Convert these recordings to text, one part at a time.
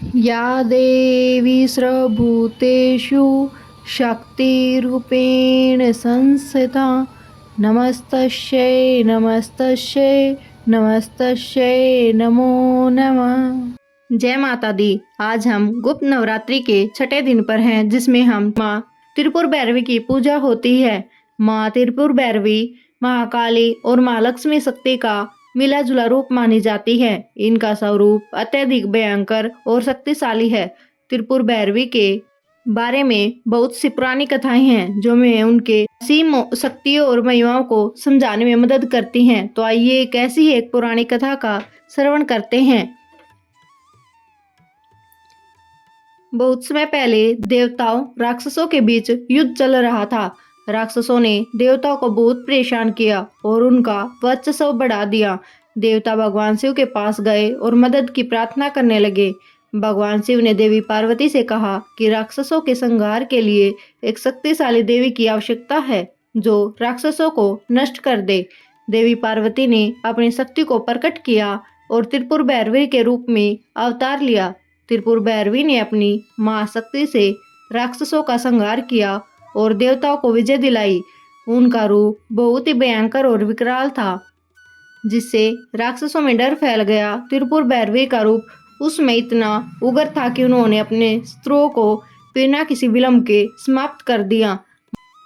या देवी सर्वभूतेषु शक्तिरूपेण संस्थिता नमस्तस्यै नमस्तस्यै नमस्तस्यै नमो नमः। जय माता दी। आज हम गुप्त नवरात्रि के छठे दिन पर हैं, जिसमें हम माँ त्रिपुर भैरवी की पूजा होती है। माँ त्रिपुर भैरवी महाकाली और माँ लक्ष्मी शक्ति का मिला जुला रूप मानी जाती है। इनका स्वरूप अत्यधिक भयंकर और शक्तिशाली है। त्रिपुर भैरवी के बारे में बहुत सी पुरानी कथाएं हैं, जो में उनके असीम शक्तियों और महिमाओं को समझाने में मदद करती हैं। तो आइए एक ऐसी ही एक पुरानी कथा का श्रवण करते हैं। बहुत समय पहले देवताओं राक्षसों के बीच युद्ध चल रहा था। राक्षसों ने देवताओं को बहुत परेशान किया और उनका वर्चस्व बढ़ा दिया। देवता भगवान शिव के पास गए और मदद की प्रार्थना करने लगे। भगवान शिव ने देवी पार्वती से कहा कि राक्षसों के संहार के लिए एक शक्तिशाली देवी की आवश्यकता है, जो राक्षसों को नष्ट कर दे। देवी पार्वती ने अपनी शक्ति को प्रकट किया और त्रिपुर भैरवी के रूप में अवतार लिया। त्रिपुर भैरवी ने अपनी महाशक्ति से राक्षसों का संहार किया और देवताओं को विजय दिलाई। उनका रूप बहुत ही भयंकर और विकराल था, जिससे राक्षसों में डर फैल गया। त्रिपुर भैरवी का रूप उसमें इतना उग्र था कि उन्होंने अपने शत्रुओं को बिना किसी विलंब के समाप्त कर दिया।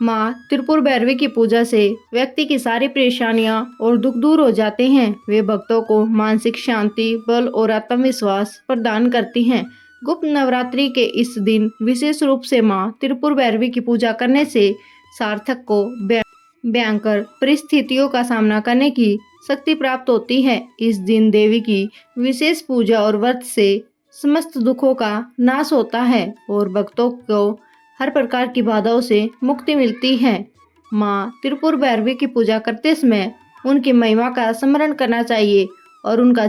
माँ त्रिपुर भैरवी की पूजा से व्यक्ति की सारी परेशानियां और दुख दूर हो जाते हैं। वे भक्तों को मानसिक शांति, बल और आत्मविश्वास प्रदान करती हैं। गुप्त नवरात्रि के इस दिन विशेष रूप से माँ त्रिपुर भैरवी की पूजा करने से सार्थक को भयंकर परिस्थितियों का सामना करने की शक्ति प्राप्त होती है। इस दिन देवी की विशेष पूजा और व्रत से समस्त दुखों का नाश होता है और भक्तों को हर प्रकार की बाधाओं से मुक्ति मिलती है। माँ त्रिपुर भैरवी की पूजा करते समय उनकी महिमा का स्मरण करना चाहिए और उनका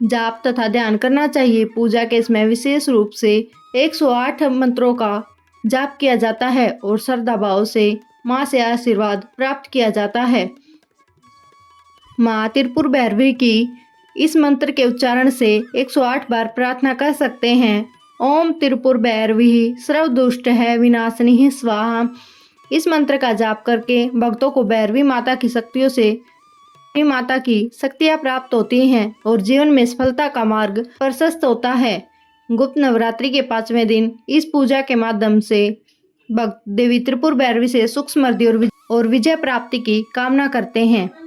जाप तथा ध्यान करना चाहिए। पूजा के समय विशेष रूप से 108 मंत्रों का जाप किया जाता है और श्रद्धा भाव से माँ से आशीर्वाद प्राप्त किया जाता है। माँ त्रिपुर भैरवी की इस मंत्र के उच्चारण से 108 बार प्रार्थना कर सकते हैं। ओम त्रिपुर भैरवी सर्वदुष्ट है विनाशिनी स्वाहा। इस मंत्र का जाप करके भक्तों को भैरवी माता की शक्तियों से माता की शक्तियाँ प्राप्त होती हैं और जीवन में सफलता का मार्ग प्रशस्त होता है। गुप्त नवरात्रि के 5वें दिन इस पूजा के माध्यम से भक्त देवी त्रिपुर भैरवी से सुख समृद्धि और विजय प्राप्ति की कामना करते हैं।